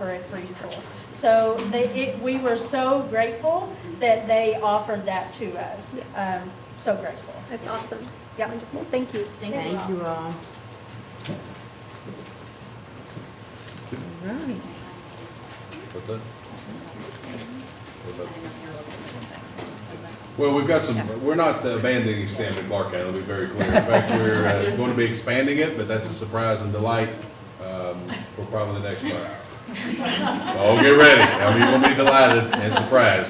offer at preschool. So we were so grateful that they offered that to us. So grateful. That's awesome. Yep. Wonderful. Thank you. Thank you all. All right. What's that? Well, we've got some, we're not abandoning STEM in Clark County, to be very clear. In fact, we're going to be expanding it, but that's a surprise and delight for probably the next month. Oh, get ready. Now, you're going to be delighted and surprised.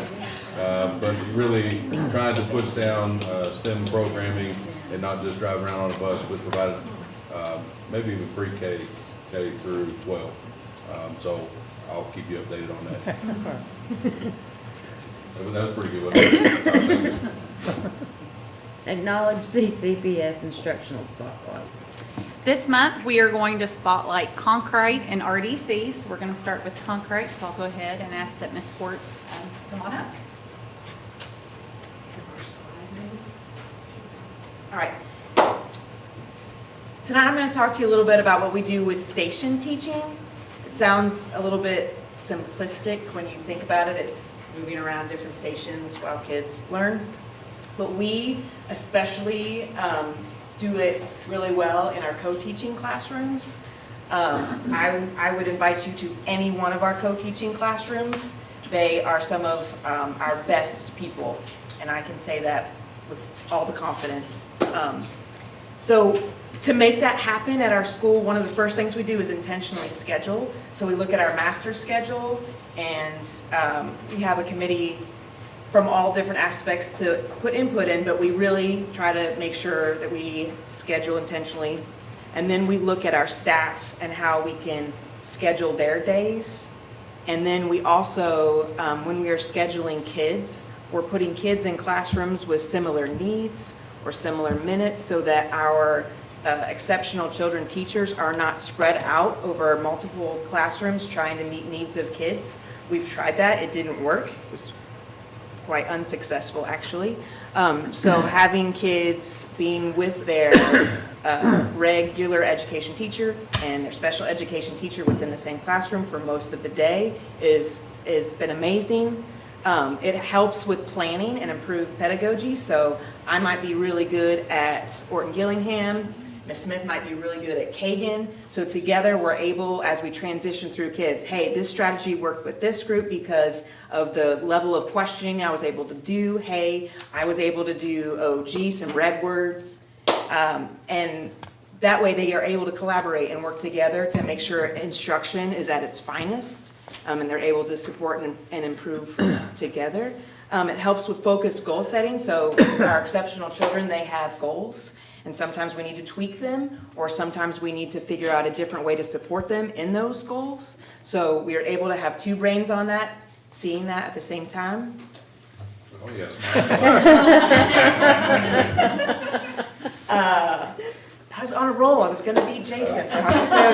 But really trying to push down STEM programming and not just drive around on a bus, but provide maybe even pre-K, K through 12. So I'll keep you updated on that. That was pretty good, wasn't it? Acknowledge CCPS instructional spotlight. This month, we are going to spotlight Concrete and RDCs. We're going to start with Concrete, so I'll go ahead and ask that Ms. Swart come on up. All right. Tonight I'm going to talk to you a little bit about what we do with station teaching. It sounds a little bit simplistic when you think about it. It's moving around different stations while kids learn. But we especially do it really well in our co-teaching classrooms. I would invite you to any one of our co-teaching classrooms. They are some of our best people, and I can say that with all the confidence. So to make that happen at our school, one of the first things we do is intentionally schedule. So we look at our master schedule, and we have a committee from all different aspects to put input in, but we really try to make sure that we schedule intentionally. And then we look at our staff and how we can schedule their days. And then we also, when we are scheduling kids, we're putting kids in classrooms with similar needs or similar minutes so that our exceptional children teachers are not spread out over multiple classrooms trying to meet needs of kids. We've tried that, it didn't work. It was quite unsuccessful, actually. So having kids being with their regular education teacher and their special education teacher within the same classroom for most of the day is been amazing. It helps with planning and improved pedagogy. So I might be really good at Orton Gillingham. Ms. Smith might be really good at Kagan. So together we're able, as we transition through kids, hey, this strategy worked with this group because of the level of questioning I was able to do. Hey, I was able to do, oh gee, some red words. And that way they are able to collaborate and work together to make sure instruction is at its finest. And they're able to support and improve together. It helps with focused goal setting. So our exceptional children, they have goals. And sometimes we need to tweak them, or sometimes we need to figure out a different way to support them in those goals. So we are able to have two brains on that, seeing that at the same time. Oh, yes. I was on a roll. I was going to beat Jason for how quickly I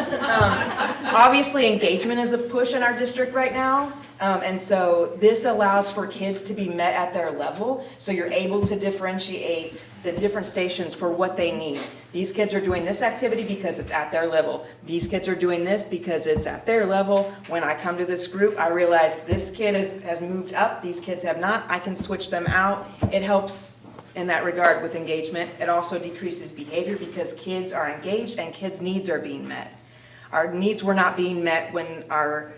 was going. Obviously, engagement is a push in our district right now. And so this allows for kids to be met at their level. So you're able to differentiate the different stations for what they need. These kids are doing this activity because it's at their level. These kids are doing this because it's at their level. When I come to this group, I realize this kid has moved up. These kids have not. I can switch them out. It helps in that regard with engagement. It also decreases behavior because kids are engaged and kids' needs are being met. Our needs were not being met when our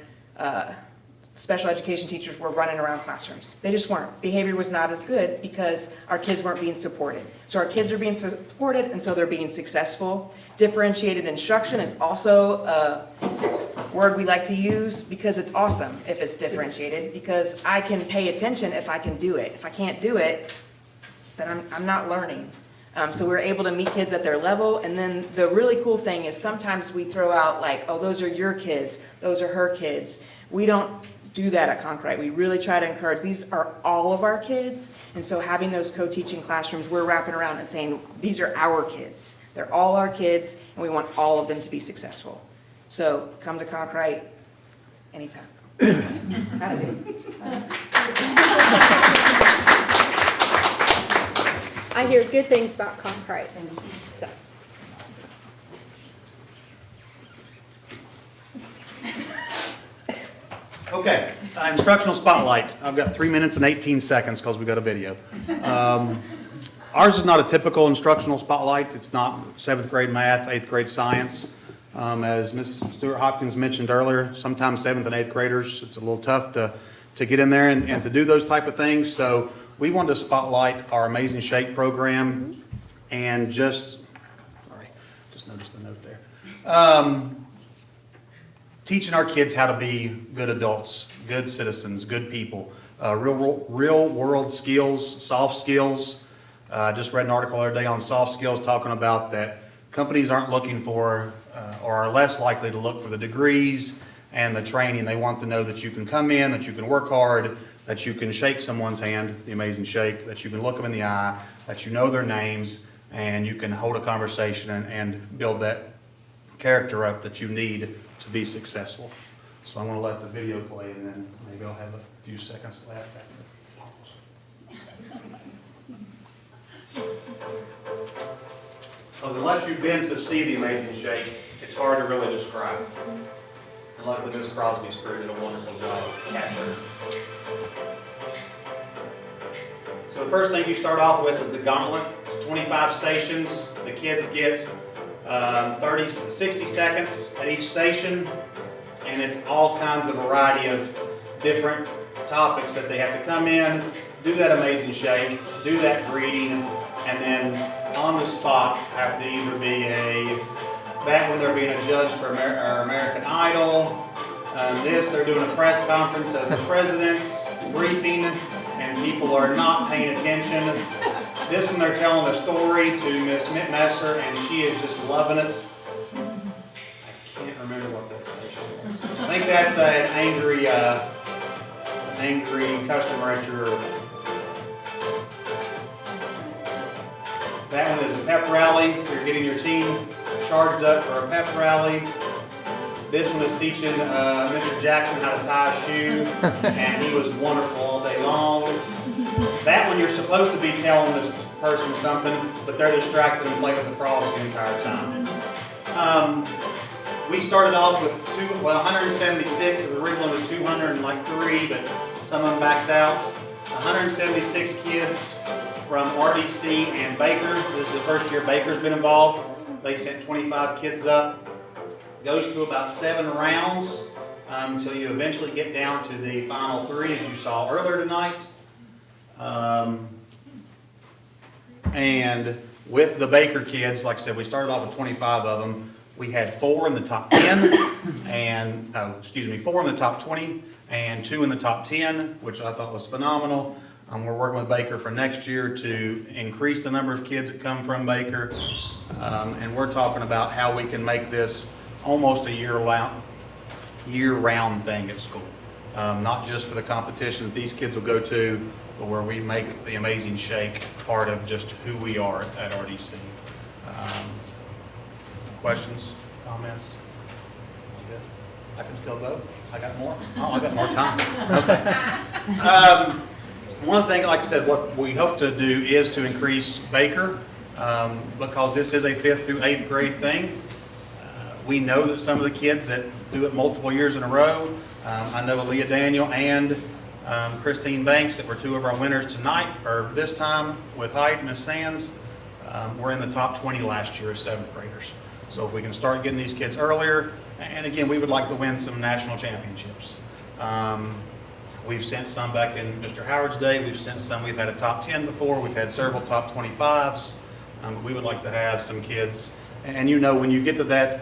special education teachers were running around classrooms. They just weren't. Behavior was not as good because our kids weren't being supported. So our kids are being supported, and so they're being successful. Differentiated instruction is also a word we like to use because it's awesome if it's differentiated, because I can pay attention if I can do it. If I can't do it, then I'm not learning. So we're able to meet kids at their level. And then the really cool thing is sometimes we throw out like, oh, those are your kids, those are her kids. We don't do that at Concrete. We really try to encourage, these are all of our kids. And so having those co-teaching classrooms, we're wrapping around and saying, these are our kids. They're all our kids, and we want all of them to be successful. So come to Concrete anytime. How'd I do? I hear good things about Concrete. So. Okay, instructional spotlight. I've got 3 minutes and 18 seconds because we got a video. Ours is not a typical instructional spotlight. It's not 7th grade math, 8th grade science. As Ms. Stewart-Hopkins mentioned earlier, sometimes 7th and 8th graders, it's a little tough to get in there and to do those type of things. So we wanted to spotlight our Amazing Shake program and just noticed the note there. Teaching our kids how to be good adults, good citizens, good people, real world skills, soft skills. I just read an article the other day on soft skills talking about that companies aren't looking for or are less likely to look for the degrees and the training. They want to know that you can come in, that you can work hard, that you can shake someone's hand, the Amazing Shake, that you can look them in the eye, that you know their names, and you can hold a conversation and build that character up that you need to be successful. So I'm going to let the video play, and then maybe I'll have a few seconds left after. Because unless you've been to see the Amazing Shake, it's hard to really describe. And luckily, Ms. Crosby's crew did a wonderful job of capturing it. So the first thing you start off with is the gauntlet. It's 25 stations. The kids get 60 seconds at each station, and it's all kinds of variety of different topics that they have to come in, do that Amazing Shake, do that greeting, and then on the spot have to either be that when they're being a judge for American Idol, they're doing a press conference as the president's briefing, and people are not paying attention. This one, they're telling a story to Miss Messer, and she is just loving it. I can't remember what that station was. I think that's an angry customer at your. That one is a pep rally. You're getting your team charged up for a pep rally. This one is teaching Mr. Jackson how to tie a shoe, and he was wonderful all day long. That one, you're supposed to be telling this person something, but they're distracted and play with the frogs the entire time. We started off with 176. It was originally 203, but some of them backed out. 176 kids from RDC and Baker. This is the first year Baker's been involved. They sent 25 kids up. Goes through about 7 rounds until you eventually get down to the final 3, as you saw earlier tonight. And with the Baker kids, like I said, we started off with 25 of them. We had 4 in the top 10, and 4 in the top 20, and 2 in the top 10, which I thought was phenomenal. We're working with Baker for next year to increase the number of kids that come from Baker, and we're talking about how we can make this almost a year-round thing at school. Not just for the competition that these kids will go to, but where we make the Amazing Shake part of just who we are at RDC. Questions, comments? Good. I can still vote? I got more? Oh, I got more time. Okay. One thing, like I said, what we hope to do is to increase Baker because this is a 5th through 8th grade thing. We know that some of the kids that do it multiple years in a row, I know Leah Daniel and Christine Banks, that were 2 of our winners tonight, or this time with Hyde, Miss Sands, were in the top 20 last year as 7th graders. So if we can start getting these kids earlier, and again, we would like to win some national championships. We've sent some back in Mr. Howard's day. We've sent some, we've had a top 10 before. We've had several top 25s. But we would like to have some kids. And you know, when you get to that,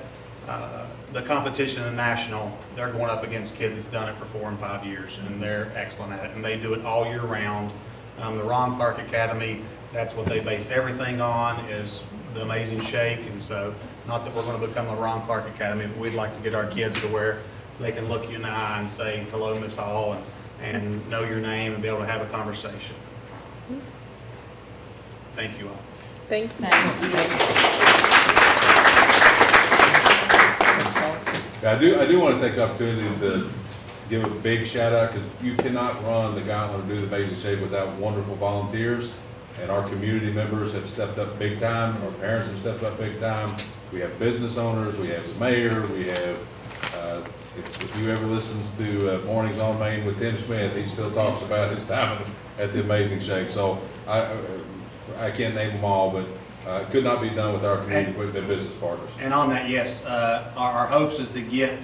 the competition in the national, they're going up against kids that's done it for 4 and 5 years, and they're excellent at it, and they do it all year round. The Ron Clark Academy, that's what they base everything on, is the Amazing Shake. And so, not that we're going to become the Ron Clark Academy, but we'd like to get our kids to where they can look you in the eye and say, hello, Miss Hall, and know your name and be able to have a conversation. Thank you all. Thank you. I do want to take the opportunity to give a big shout out, because you cannot run the gauntlet or do the Amazing Shake without wonderful volunteers. And our community members have stepped up big time. Our parents have stepped up big time. We have business owners. We have the mayor. We have If you ever listens to Mornings on Main with Tim Smith, he still talks about his time at the Amazing Shake. So I can't name them all, but it could not be done with our community equipment business partners. And on that, yes, our hopes is to get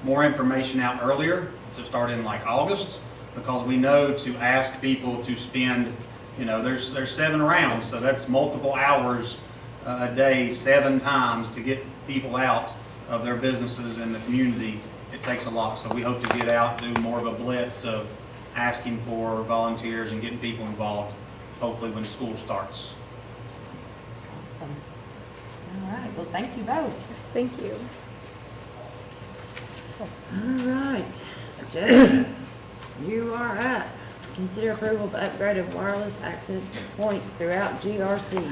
more information out earlier, to start in like August, because we know to ask people to spend, there's 7 rounds, so that's multiple hours a day, 7 times to get people out of their businesses in the community. It takes a lot, so we hope to get out, do more of a blitz of asking for volunteers and getting people involved, hopefully when school starts. Awesome. All right, well, thank you both. Thank you. All right, Jeff, you are up. Consider approval of upgrade of wireless access points throughout GRC.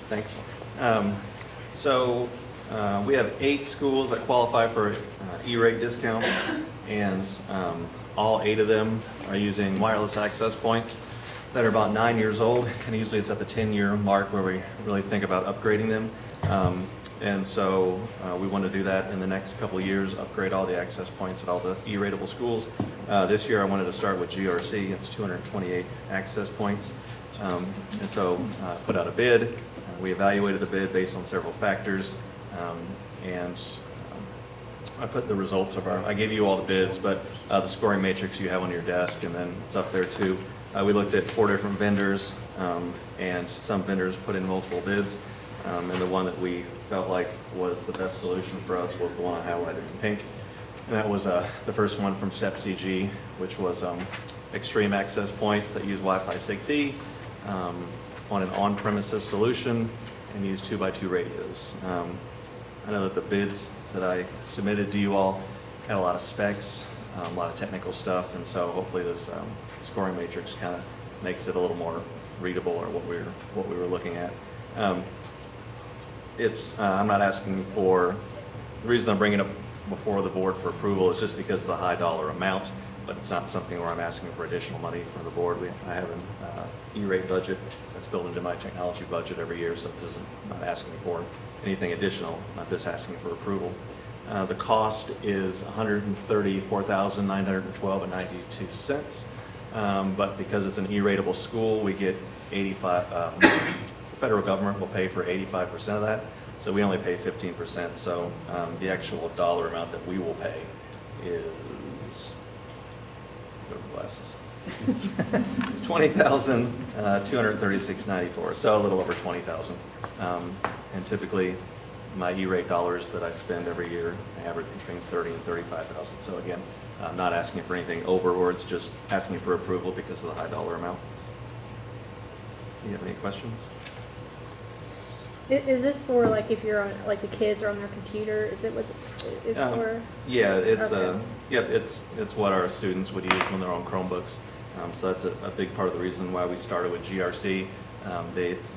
Thanks. We have 8 schools that qualify for E-rate discounts, and all 8 of them are using wireless access points that are about 9 years old, and usually it's at the 10-year mark where we really think about upgrading them. We want to do that in the next couple of years, upgrade all the access points at all the E-rateable schools. This year I wanted to start with GRC. It's 228 access points. Put out a bid. We evaluated the bid based on several factors, I put the results of I gave you all the bids, but the scoring matrix you have on your desk, and then it's up there too. We looked at 4 different vendors, and some vendors put in multiple bids, and the one that we felt like was the best solution for us was the one I highlighted in pink. And that was the first one from Step CG, which was extreme access points that use Wi-Fi 6E on an on-premises solution and use 2x2 radios. I know that the bids that I submitted to you all had a lot of specs, a lot of technical stuff, and so hopefully this scoring matrix kind of makes it a little more readable, or what we were looking at. I'm not asking for, the reason I'm bringing it up before the board for approval is just because of the high dollar amount, but it's not something where I'm asking for additional money from the board. I have an E-rate budget that's built into my technology budget every year, so this isn't, I'm not asking for anything additional, I'm just asking for approval. The cost is $134,912.92, but because it's an E-rateable school, we get 85, the federal government will pay for 85% of that, so we only pay 15%, so the actual dollar amount that we will pay is, go to glasses, $20,236.94, so a little over $20,000. And typically, my E-rate dollars that I spend every year average between $30,000 and $35,000. So again, I'm not asking for anything overboard, just asking for approval because of the high dollar amount. Do you have any questions? Is this for like if you're on, like the kids are on their computer? Is it what it's for? Yeah, it's Okay. it's what our students would use when they're on Chromebooks. So that's a big part of the reason why we started with GRC.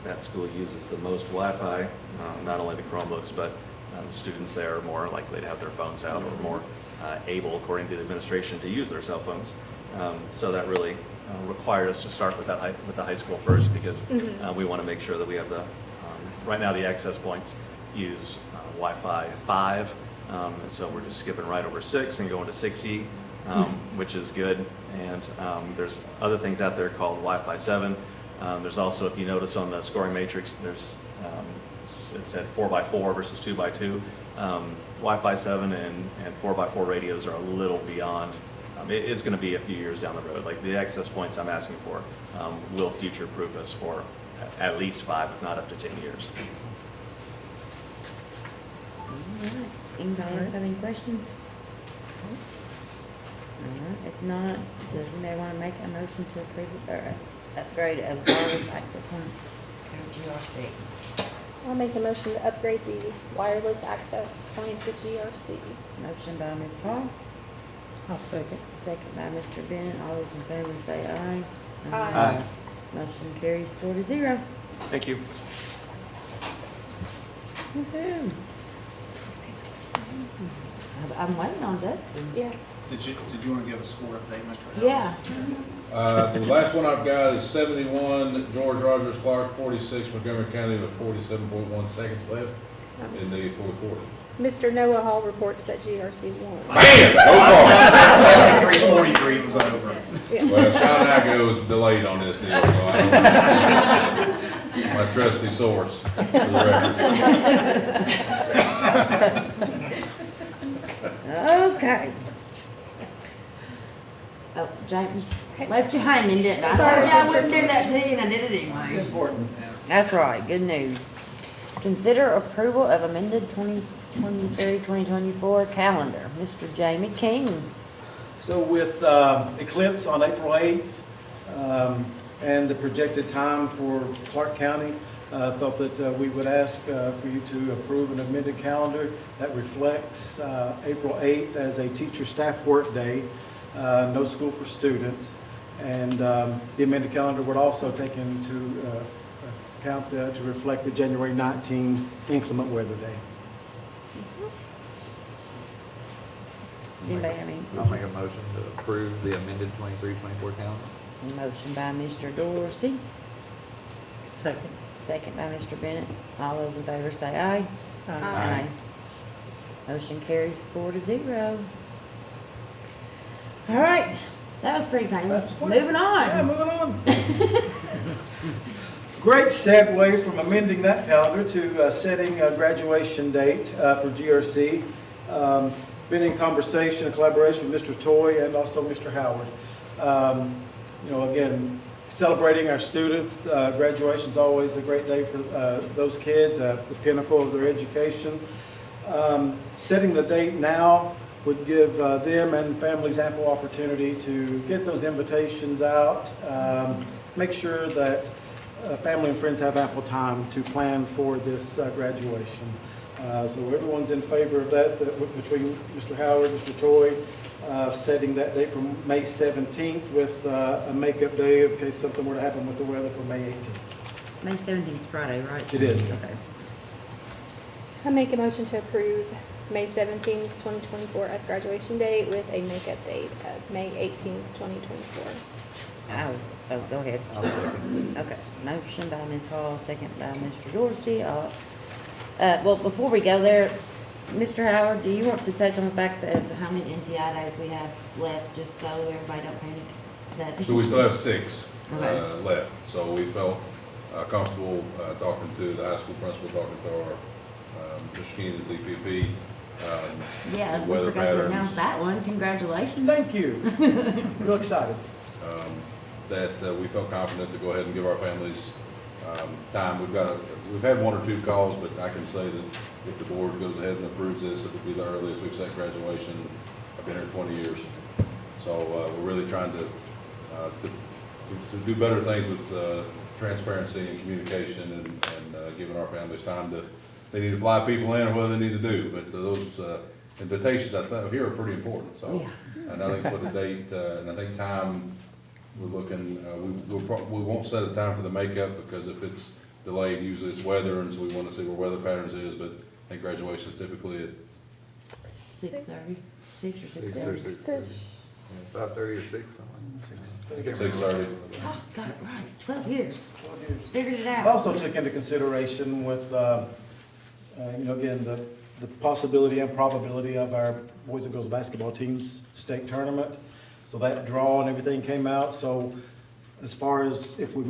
That school uses the most Wi-Fi, not only the Chromebooks, but students there are more likely to have their phones out, or more able, according to the administration, to use their cell phones. So that really required us to start with the high school first, because we want to make sure that we have right now the access points use Wi-Fi 5, and so we're just skipping right over 6 and going to 6E, which is good. And there's other things out there called Wi-Fi 7. There's also, if you notice on the scoring matrix, there's it said 4x4 versus 2x2. Wi-Fi 7 and 4x4 radios are a little beyond. It's going to be a few years down the road. Like the access points I'm asking for will future-proof us for at least 5, if not up to 10 years. All right. Anybody else have any questions? All right. If not, does anybody want to make a motion to approve or upgrade of wireless access points at GRC? I'll make a motion to upgrade the wireless access points at GRC. Motion by Ms. Hall, I'll second. second by Mr. Bennett. All those in favor say aye. Aye. Motion carries 4-0. Thank you. Woohoo. I'm waiting on Dustin. Yeah. Did you want to give a score update, Mr. Howard? Yeah. The last one I've got is 71 George Rogers Clark, 46 Montgomery County with 47.1 seconds left. in the fourth quarter. Mr. Noah Hall reports that GRC won. Bam! No 3:43 was over. call. Well, Sean Igo was delayed on this deal, so I don't know. My trusty source for the record. Okay. Oh, Jamie, left you hanging, didn't I? I Sorry, told you I Mr. wouldn't do that to you, and I did it anyway. important. That's right, good news. Consider approval of amended 2023-2024 calendar. Mr. Jamie King. So with Eclipse on April 8th and the projected time for Clark County, I thought that we would ask for you to approve an amended calendar that reflects April 8th as a teacher-staff work day, no school for students. And the amended calendar would also take into account to reflect the January 19 inclement weather day. Anybody have any? I'll make a motion to approve the amended 23-24 calendar. Motion by Mr. Dorsey, Second. second by Mr. Bennett. All those in favor say aye. Aye. Motion carries 4-0. All right, that was pretty painless. Moving Yeah, on. moving on. Great segue from amending that calendar to setting a graduation date for GRC. Been in conversation and collaboration with Mr. Toy and also Mr. Howard. You know, again, celebrating our students. Graduation's always a great day for those kids, the pinnacle of their education. Setting the date now would give them and families ample opportunity to get those invitations out, make sure that family and friends have ample time to plan for this graduation. So everyone's in favor of that, between Mr. Howard, Mr. Toy, setting that date for May 17th with a makeup day in case something were to happen with the weather for May 18th. May 17th is Friday, right? It is. Okay. I make a motion to approve May 17th, 2024 as graduation date with a makeup date of May 18th, 2024. Oh, go ahead. I'll second. Okay, motion by Ms. Hall, second by Mr. Dorsey. Well, before we go there, Mr. Howard, do you want to touch on the fact of how many NTI days we have left, just so everybody don't panic? So we still have 6 Okay. left. So we felt comfortable talking to the high school principal, talking to our Mr. Keenan at DPP. Yeah, we weather forgot to patterns. announce that one. Congratulations. Thank you. Real excited. That we felt confident to go ahead and give our families time. We've had 1 or 2 calls, but I can say that if the board goes ahead and approves this, it will be the earliest we've set graduation. I've been here 20 years. So we're really trying to do better things with transparency and communication and giving our families time to, they need to fly people in or whatever they need to do. But those invitations, I hear are pretty important. So, Yeah. and I think for the date, and I think time, we're looking, we won't set a time for the makeup because if it's delayed, usually it's weather, and so we want to see where weather patterns is, but I think graduation is typically at 6:30, 6 or 6 or 6:30. 6:30. 5:30 or 6, something. 6:30. Oh, got it right, 12 years. Figured it I out. also took into consideration with, you know, again, the possibility and probability of our boys and girls basketball team's state tournament. So that draw and everything came out. So as far as if and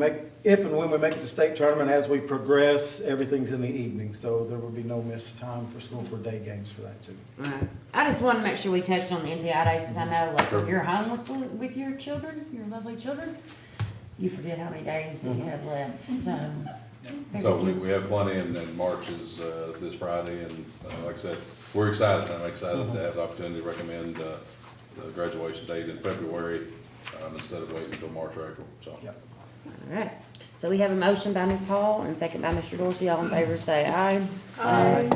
when we make it to state tournament, as we progress, everything's in the evening. So there will be no missed time for school for day games for that too. Right. I just wanted to make sure we touched on the NTI days, since I know, like, when you're home with your children, your lovely children, you forget how many days that you have left, so. So we have plenty, and March is this Friday, and like I said, we're excited. I'm excited to have the opportunity to recommend the graduation date in February instead of waiting until March or April, so. Yeah. All right, so we have a motion by Ms. Hall and second by Mr. Dorsey. All in favor say aye. Aye.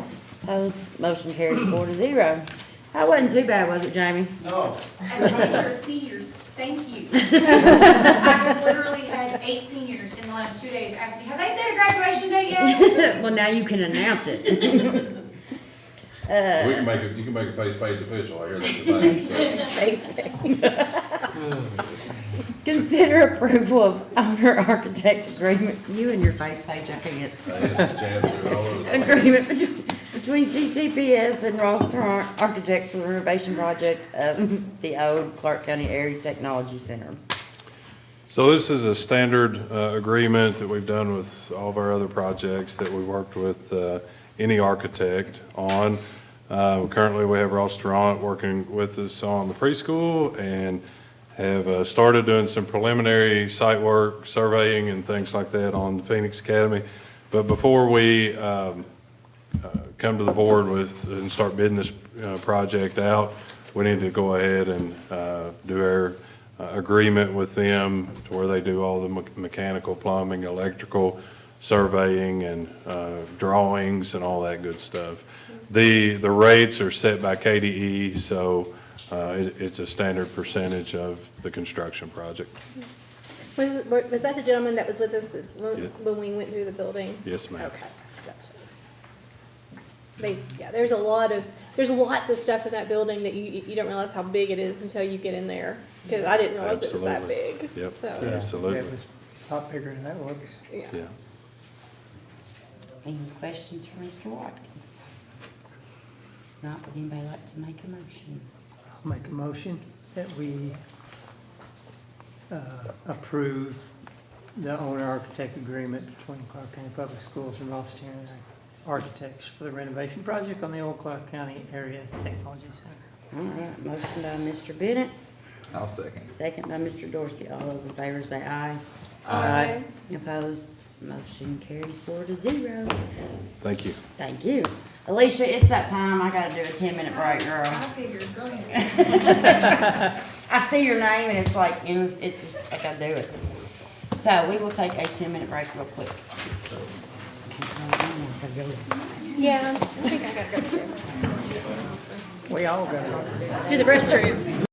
Opposed, motion carries 4-0. That wasn't too bad, was it, Jamie? No. As a teacher of seniors, thank you. I've literally had 8 seniors in the last 2 days ask me, have they set a graduation date yet? Well, now you can announce it. We can make it, you can make a face page official, I hear that's the thing. Consider approval of owner architect agreement, you and your face page, I can't. It's a chance to all of it. Agreement between between CCPS and Ross Trant Architects for the renovation project of the old Clark County Area Technology Center. So this is a standard agreement that we've done with all of our other projects that we worked with any architect on. Currently, we have Ross Trant working with us on the preschool and have started doing some preliminary site work, surveying and things like that on Phoenix Academy. But before we come to the board with and start bidding this project out, we need to go ahead and do our agreement with them to where they do all the mechanical, plumbing, electrical, surveying and drawings and all that good stuff. The rates are set by KDE, so it's a standard percentage of the construction project. Was that the gentleman that was with us Yeah. when we went through the building? Yes, ma'am. Okay, gotcha. There's lots of stuff in that building that you don't realize how big it is until you get in there. Because I didn't realize it was that Absolutely. big. Yep, So, absolutely. It was a lot bigger than that was. yeah. Yeah. Any questions for Mr. Watkins? Not, would anybody like to make a motion? I'll make a motion that we approve the owner-architect agreement between Clark County Public Schools and Ross Trant Architects for the renovation project on the old Clark County Area Technology Center. All right, motion by Mr. Bennett, I'll second. second by Mr. Dorsey. All those in favor say aye. Aye. Opposed? Motion carries 4-0. Thank you. Thank you. Alicia, it's that time. I gotta do a 10-minute break, girl. I figured, go ahead. I see your name and it's like, it's just, I gotta do it. So we will take a 10-minute break real quick. Yeah, I think I gotta go too. We all got it. To the restroom.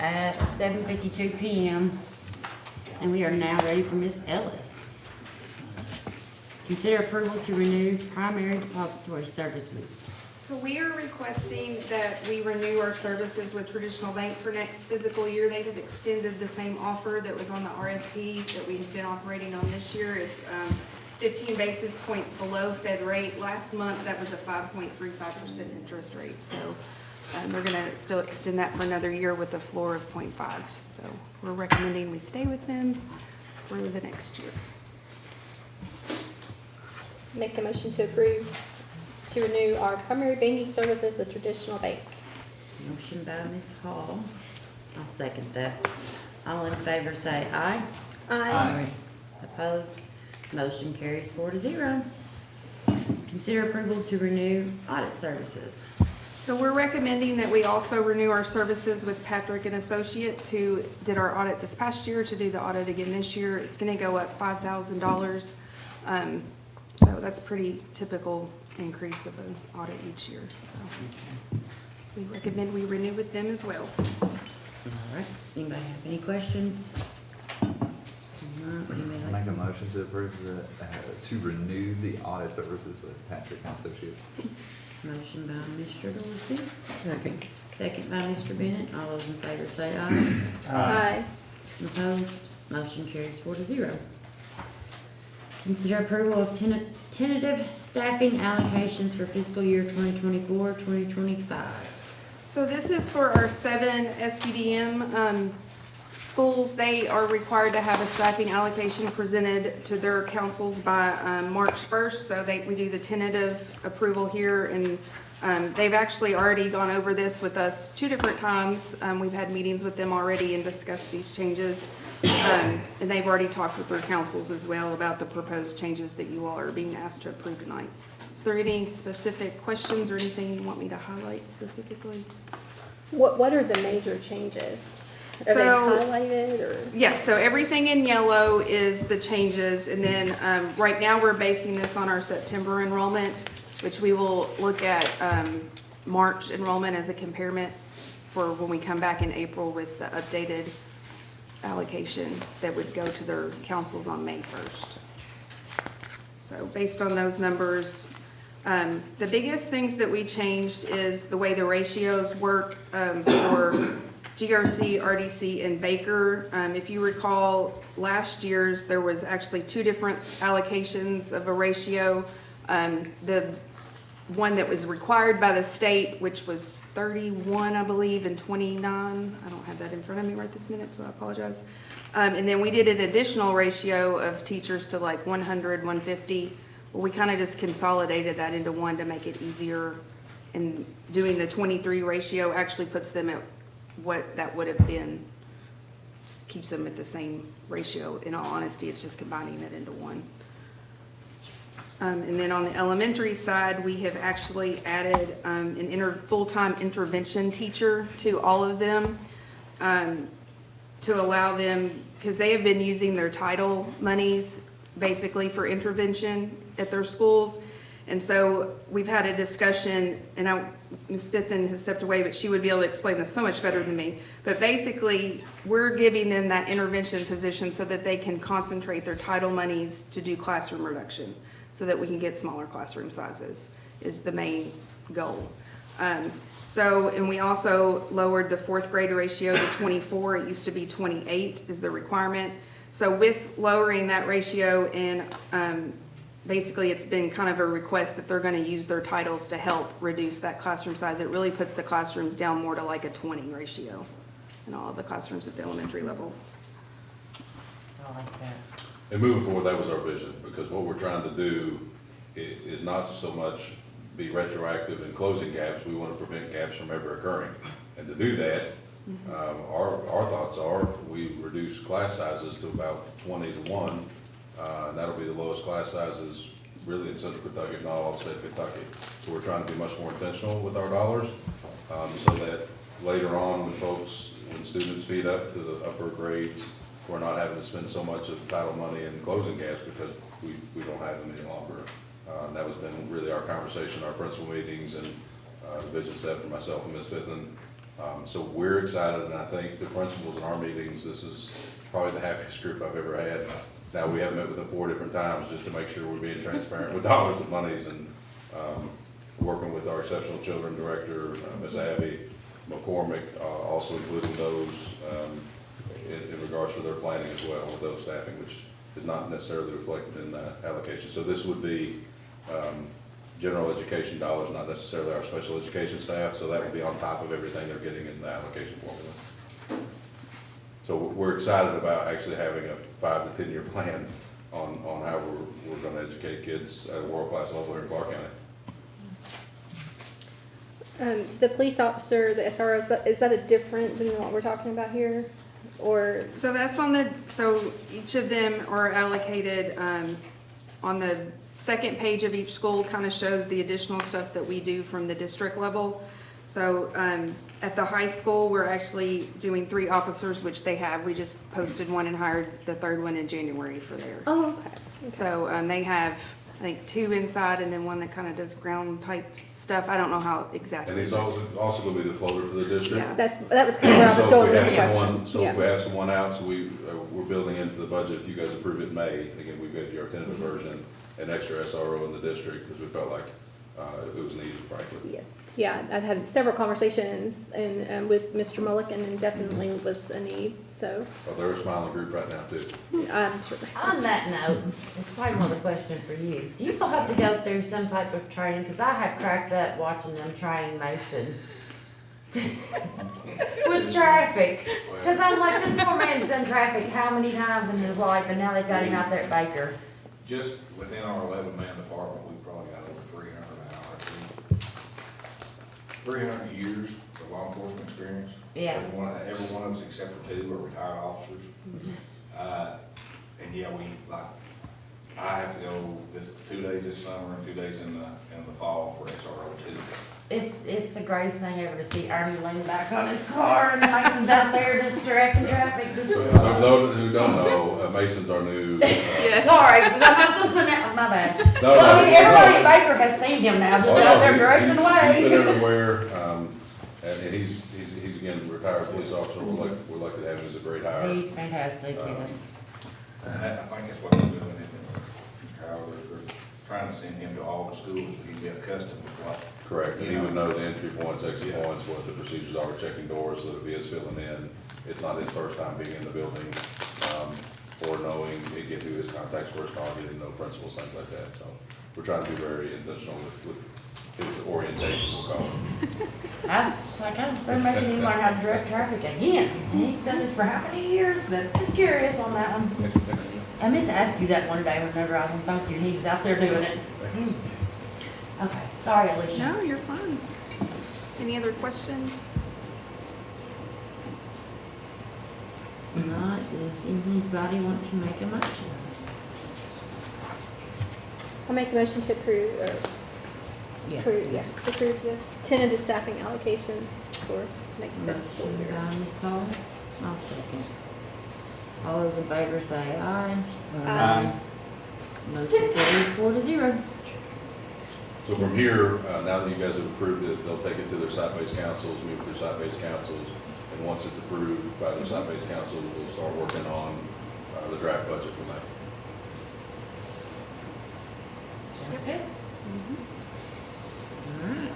at 7:52 PM. And we are now ready for Ms. Ellis. Consider approval to renew primary depository services. So we are requesting that we renew our services with Traditional Bank for next fiscal year. They have extended the same offer that was on the RFP that we have been operating on this year. It's 15 basis points below Fed rate. Last month, that was a 5.35% interest rate. So they're gonna still extend that for another year with a floor of 0.5. So we're recommending we stay with them for the next year. Make a motion to approve to renew our primary banking services with Traditional Bank. Motion by Ms. Hall. I'll second that. All in favor say aye. Aye. Opposed? Motion carries 4-0. Consider approval to renew audit services. So we're recommending that we also renew our services with Patrick and Associates, who did our audit this past year, to do the audit again this year. It's gonna go up $5,000. So that's pretty typical increase of an audit each year. So we recommend we renew with them as well. All right. Anybody have any questions? Anybody like Make to- a motion to approve to renew the audit services with Patrick and Associates. Motion by Mr. Dorsey. Second. Second by Mr. Bennett. All those in favor say aye. Aye. Opposed? Motion carries 4-0. Consider approval of tentative staffing allocations for fiscal year 2024-2025. So this is for our 7 SPDM schools. They are required to have a staffing allocation presented to their councils by March 1st. So we do the tentative approval here, and they've actually already gone over this with us 2 different times. We've had meetings with them already and discussed these changes. And they've already talked with their councils as well about the proposed changes that you all are being asked to approve tonight. Is there any specific questions or anything you want me to highlight specifically? What are the major changes? Are they So- highlighted or? Yeah, so everything in yellow is the changes, and then right now we're basing this on our September enrollment, which we will look at March enrollment as a comparison for when we come back in April with the updated allocation that would go to their councils on May 1st. So based on those numbers, the biggest things that we changed is the way the ratios work for GRC, RDC, and Baker. If you recall, last year's, there was actually 2 different allocations of a ratio. The one that was required by the state, which was 31, I believe, and 29. I don't have that in front of me right this minute, so I apologize. And then we did an additional ratio of teachers to like 100, 150. Well, we kind of just consolidated that into one to make it easier. And doing the 23 ratio actually puts them at what that would have been, just keeps them at the same ratio. In all honesty, it's just combining it into one. And then on the elementary side, we have actually added an full-time intervention teacher to all of them to allow them, because they have been using their title monies basically for intervention at their schools. And so we've had a discussion, and Ms. Fithen has stepped away, but she would be able to explain this so much better than me. But basically, we're giving them that intervention position so that they can concentrate their title monies to do classroom reduction, so that we can get smaller classroom sizes, is the main goal. And we also lowered the 4th grade ratio to 24. It used to be 28 is the requirement. So with lowering that ratio, and basically it's been kind of a request that they're gonna use their titles to help reduce that classroom size. It really puts the classrooms down more to like a 20 ratio in all of the classrooms at the elementary level. I like that. And moving forward, that was our vision, because what we're trying to do is not so much be retroactive in closing gaps. We want to prevent gaps from ever occurring. And to do that, our thoughts are, we reduce class sizes to about 20-1, and that'll be the lowest class sizes really in Central Kentucky, not all of state Kentucky. So we're trying to be much more intentional with our dollars, so that later on, when students feed up to the upper grades, we're not having to spend so much of the title money in closing gaps because we don't have them any longer. And that has been really our conversation, our principal meetings, and the vision set for myself and Ms. Fithen So we're excited, and I think the principals in our meetings, this is probably the happiest group I've ever had. Now, we have met with them 4 different times just to make sure we're being transparent with dollars and monies, and working with our exceptional children director, Ms. Abby McCormick, also including those in regards to their planning as well, with those staffing, which is not necessarily reflected in the allocation. So this would be general education dollars, not necessarily our special education staff, so that would be on top of everything they're getting in the allocation formula. So we're excited about actually having a 5 to 10 year plan on how we're gonna educate kids at a world-class level here in Clark County. The police officer, the SRO, is that a different than what we're talking about here? Or, So that's so each of them are allocated, on the second page of each school, kind of shows the additional stuff that we do from the district level. So, at the high school, we're actually doing 3 officers, which they have. We just posted one and hired the 3rd one in January for there. oh, okay. So, they have, I think, 2 inside and then one that kind of does ground type stuff. I don't know how exactly. And he's also gonna be the floater for the district. Yeah. That was kind of where I was going with the question. So if we have someone out, so we're building into the budget, if you guys approve it in May, again, we've got your tentative version, an extra SRO in the district, because we felt like it was needed, frankly. Yes, yeah, I've had several conversations and with Mr. Mulligan, and definitely was a need, so Well, they're a smiling group right now, too. I'm sure. On that note, it's probably another question for you. Do you all have to go through some type of training? Because I have cracked up watching them train Mason with traffic. Because I'm like, this poor man's done traffic how many times in his life, and now they've got him out there at Baker. Just within our 11-man department, we've probably got over 300 years of law enforcement experience. Yeah. Every one of us except for 2 are retired officers. And yeah, I have to go 2 days this summer and 2 days in the fall for SRO 2. It's the greatest thing ever to see Arnie lean back on his car and Mason's out there just directing traffic. Just So for those who don't know, Mason's our new. Sorry, because I'm not supposed to know. My bad. No, Well, I mean, no, everybody no. at Baker has seen him now, just Oh, out no, there directing He's been away. everywhere, and he's again, a retired police officer. We're lucky to have him. He's a great hire. He's fantastic, yes. I think that's what they're doing, Mr. Howard. They're trying to send him to all the schools so he'd be accustomed to what. Correct, and he would know the entry points, exit points, what the procedures are, checking doors, so that if he is filling in, it's not his first time being in the building, or knowing, he get who his contacts first call, getting to know principals, things like that, so we're trying to be very intentional with his orientation, we'll call it. I was like, I'm starting making him learn how to direct traffic again. He's done this for how many years, but just curious on that one. I meant to ask you that one day whenever I was on the phone with you, and he was out there doing it. Okay, sorry, Alicia. No, you're fine. Any other questions? Not, does anybody want to make a motion? I'll make a motion to approve, or Yeah. approve this tentative staffing allocations for next fiscal Motion year. by Ms. Hall, I'll second. All those in favor say aye. Aye. Motion carries 4-0. So from here, now that you guys have approved it, they'll take it to their site-based councils, move through site-based councils, and once it's approved by their site-based councils, we'll start working on the draft budget for that. Okay. All right.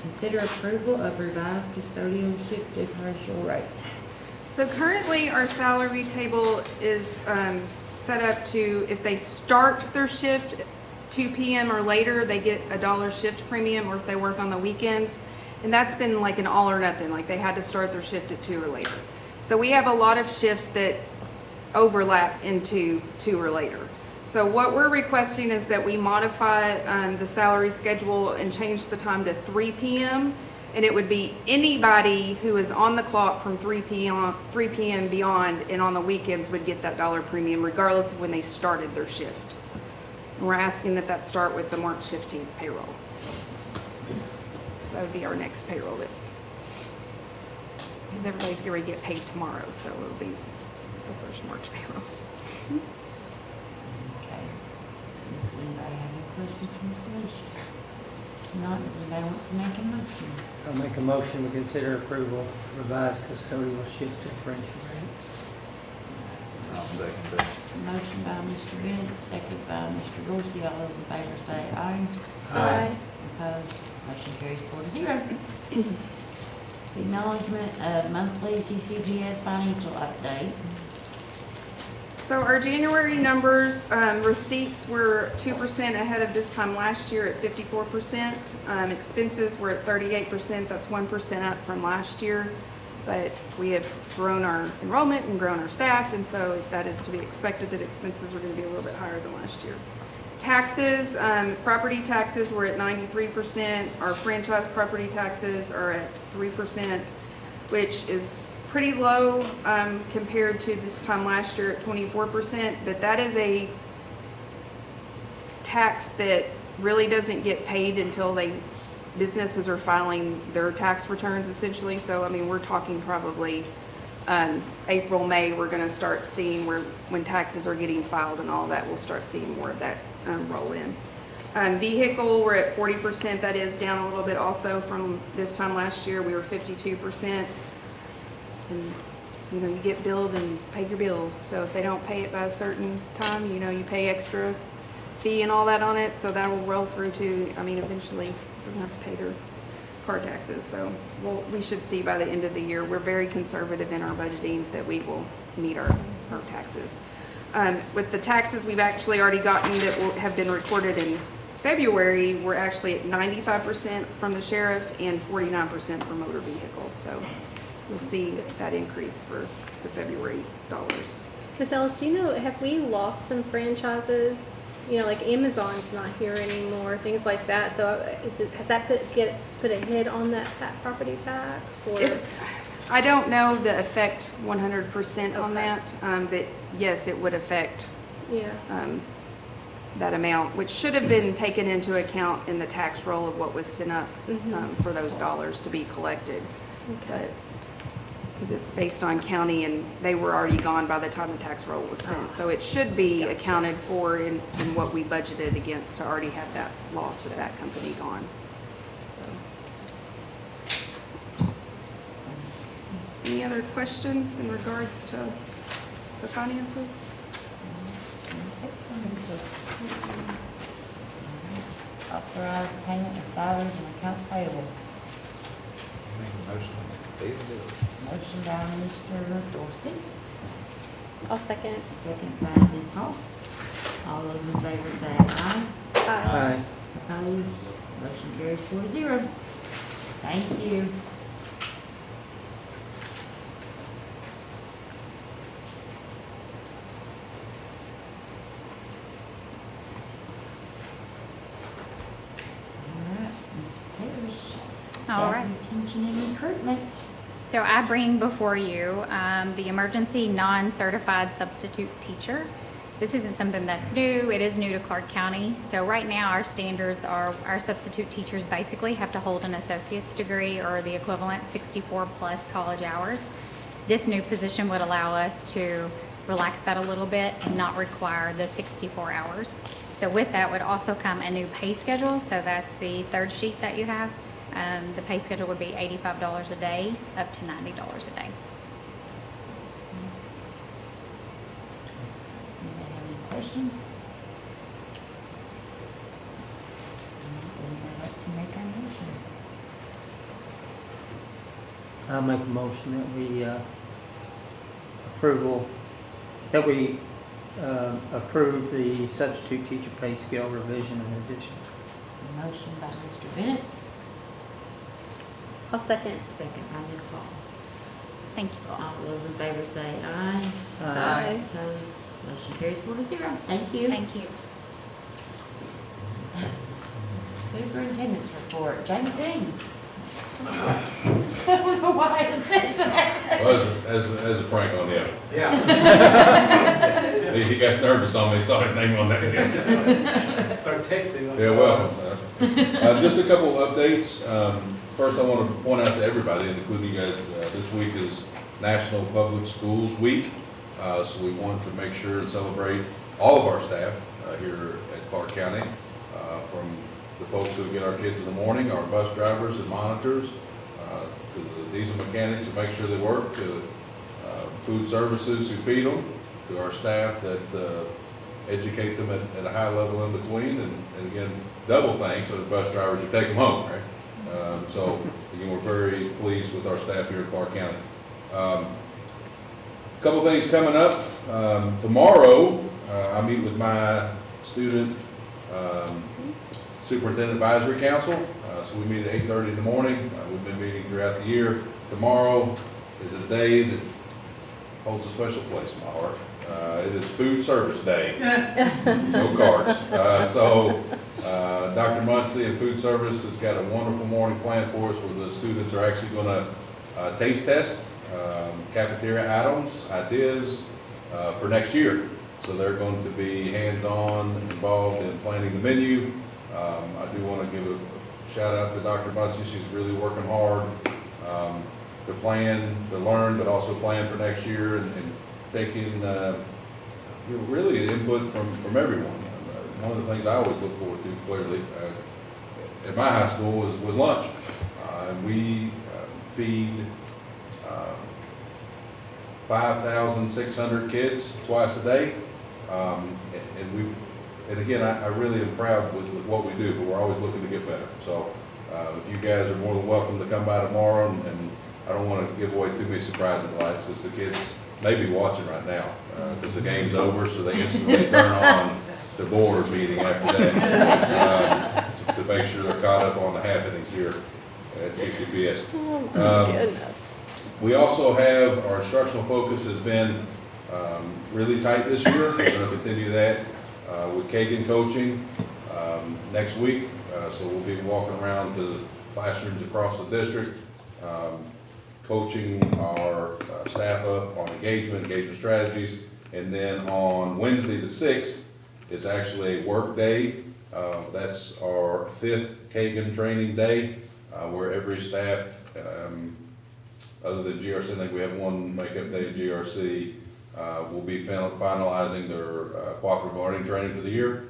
Consider approval of revised custodianship differential rate. So currently, our salary table is set up to, if they start their shift 2 p.m. or later, they get a $1 shift premium, or if they work on the weekends. And that's been like an all or nothing, like they had to start their shift at 2 or later. So we have a lot of shifts that overlap into 2 or later. So what we're requesting is that we modify the salary schedule and change the time to 3 p.m. And it would be anybody who is on the clock from 3 p.m. beyond and on the weekends would get that $1 premium regardless of when they started their shift. And we're asking that start with the March 15th payroll. So that would be our next payroll, because everybody's getting ready to get paid tomorrow, so it'll be the first March payroll. Okay. Does anybody have any questions for Ms. Alicia? If not, does anybody want to make a motion? I'll make a motion to consider approval of revised custodial shift differential rates. I'll second that. Motion by Mr. Bennett, second by Mr. Dorsey. All those in favor say aye. Aye. Opposed, motion carries 4-0. Acknowledgement of monthly CCPS financial update. So our January numbers, receipts were 2% ahead of this time last year at 54%. Expenses were at 38%, that's 1% up from last year. But we have grown our enrollment and grown our staff, and so that is to be expected that expenses are going to be a little bit higher than last year. Taxes, property taxes were at 93%. Our franchise property taxes are at 3%, which is pretty low compared to this time last year at 24%, but that is a tax that really doesn't get paid until businesses are filing their tax returns essentially. So, I mean, we're talking probably April, May, we're gonna start seeing when taxes are getting filed and all of that, we'll start seeing more of that roll in. Vehicle, we're at 40%, that is down a little bit also from this time last year, we were 52%. And, you know, you get billed and pay your bills. So if they don't pay it by a certain time, you know, you pay extra fee and all that on it. So that will roll through to, I mean, eventually they're gonna have to pay their car taxes. So we should see by the end of the year, we're very conservative in our budgeting that we will meet our taxes. With the taxes we've actually already gotten that will have been recorded in February, we're actually at 95% from the sheriff and 49% for motor vehicles. So we'll see that increase for the February dollars. Ms. Ellis, do you know, have we lost some franchises? You know, like Amazon's not here anymore, things like that. So has that put a hit on that property tax? Or? I don't know the effect 100% on that, but yes, it would affect that amount, which should have been taken into account in the tax roll of what was sent up for those dollars to be collected. But because it's based on county and they were already gone by the time the tax roll was sent. So it should be accounted for in what we budgeted against to already have that loss of that company gone. So, any other questions in regards to the finances? Authorize payment of salaries and accounts payable. Make a motion. Motion by Mr. Dorsey, I'll second. second by Ms. Hall. All those in favor say aye. Aye. Opposed, motion carries 4-0. Thank you. All right, Ms. Parrish. All right. Staff retention and recruitment. So I bring before you the emergency non-certified substitute teacher. This isn't something that's new. It is new to Clark County. So right now our standards are our substitute teachers basically have to hold an associate's degree or the equivalent 64 plus college hours. This new position would allow us to relax that a little bit and not require the 64 hours. So with that would also come a new pay schedule. So that's the third sheet that you have. The pay schedule would be $85 a day up to $90 a day. Anybody have any questions? Would anybody like to make a motion? I'll make a motion that we approve the substitute teacher pay scale revision and addition. Motion by Mr. Bennett, I'll second. second by Ms. Hall. Thank you all. All those in favor say aye. Aye. Opposed, motion carries 4-0. Thank you. Thank you. Superintendent's report, Jamie Dean. I don't know why it says that. Well, as a prank on him. Yeah. He got nervous on me, saw his name on that. Start texting. Yeah, welcome. Just a couple of updates. First, I want to point out to everybody, including you guys, this week is National Public Schools Week. So we want to make sure and celebrate all of our staff here at Clark County, from the folks who get our kids in the morning, our bus drivers and monitors, to the diesel mechanics to make sure they work, to food services who feed them, to our staff that educate them at a high level in between, and again, double thanks to the bus drivers who take them home, right? So again, we're very pleased with our staff here in Clark County. Couple things coming up. Tomorrow, I meet with my student superintendent advisory council. So we meet at 8:30 in the morning. We've been meeting throughout the year. Tomorrow is a day that holds a special place in my heart. It is Food Service Day. No cards. Dr. Muncie and Food Service has got a wonderful morning planned for us where the students are actually going to taste test cafeteria items, ideas for next year. So they're going to be hands-on, involved in planning the menu. I do want to give a shout out to Dr. Muncie. She's really working hard to plan, to learn, but also plan for next year and taking really input from everyone. One of the things I always look forward to clearly at my high school was lunch. And we feed 5,600 kids twice a day. And again, I really am proud with what we do, but we're always looking to get better. So if you guys are more than welcome to come by tomorrow, and I don't want to give away too many surprise lights because the kids may be watching right now because the game's over, so they instantly turn on the board meeting after that to make sure they're caught up on the happenings here at CCPS. Oh my goodness. We also have, our instructional focus has been really tight this year. We're going to continue that with Kagan coaching next week. So we'll be walking around to classrooms across the district, coaching our staff up on engagement strategies. And then on Wednesday the 6th is actually a work day. That's our 5th Kagan training day where every staff, other than GRC, I think we have one makeup day at GRC, will be finalizing their cooperative learning training for the year.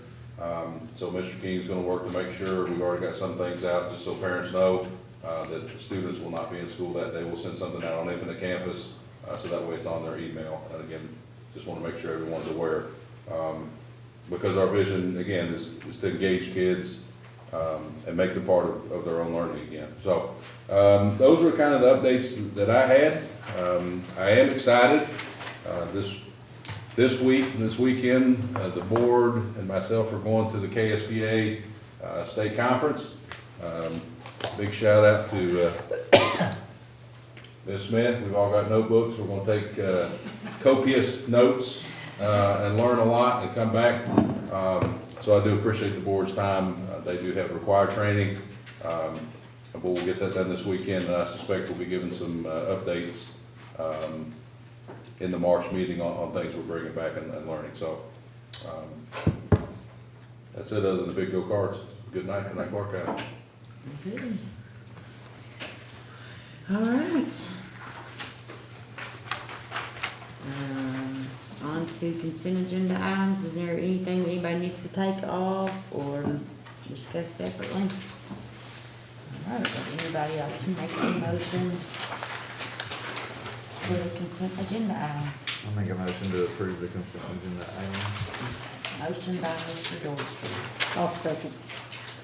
So Mr. King's going to work to make sure, we've already got some things out just so parents know that the students will not be in school that day. We'll send something out on Infinite Campus so that way it's on their email. And again, just want to make sure everyone's aware. Because our vision, again, is to engage kids and make them part of their own learning again. So those were kind of the updates that I had. I am excited. This weekend, the board and myself are going to the KSBA State Conference. Big shout out to Ms. Smith. We've all got notebooks. We're going to take copious notes and learn a lot and come back. So I do appreciate the board's time. They do have required training. But we'll get that done this weekend, and I suspect we'll be giving some updates in the March meeting on things we're bringing back and learning. So that's it, other than the big go cards. Good night, good night, Clark County. Good. All right. On to consent agenda items. Is there anything that anybody needs to take off or discuss separately? All right, would anybody else make a motion for the consent agenda items? I'll make a motion to approve the consent agenda item. Motion by Mr. Dorsey. I'll second.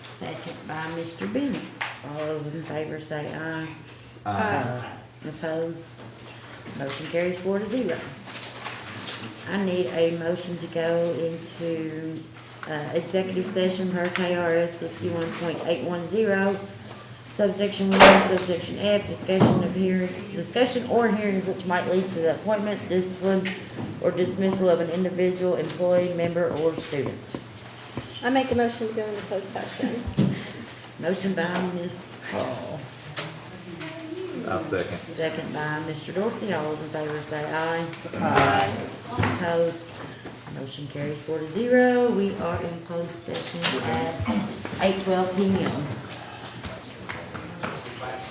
Second by Mr. Bennett. All those in favor say aye. Aye. Opposed? Motion carries 4-0. I need a motion to go into executive session per KRS 61.810, subsection 1, subsection F, discussion or hearings which might lead to the appointment, discipline, or dismissal of an individual, employee, member, or student. I make a motion to go into closed session. Motion by Ms. Hall. I'll second. Second by Mr. Dorsey. All those in favor say aye. Aye. Opposed? Motion carries 4-0. We are in closed session at 8:12 p.m.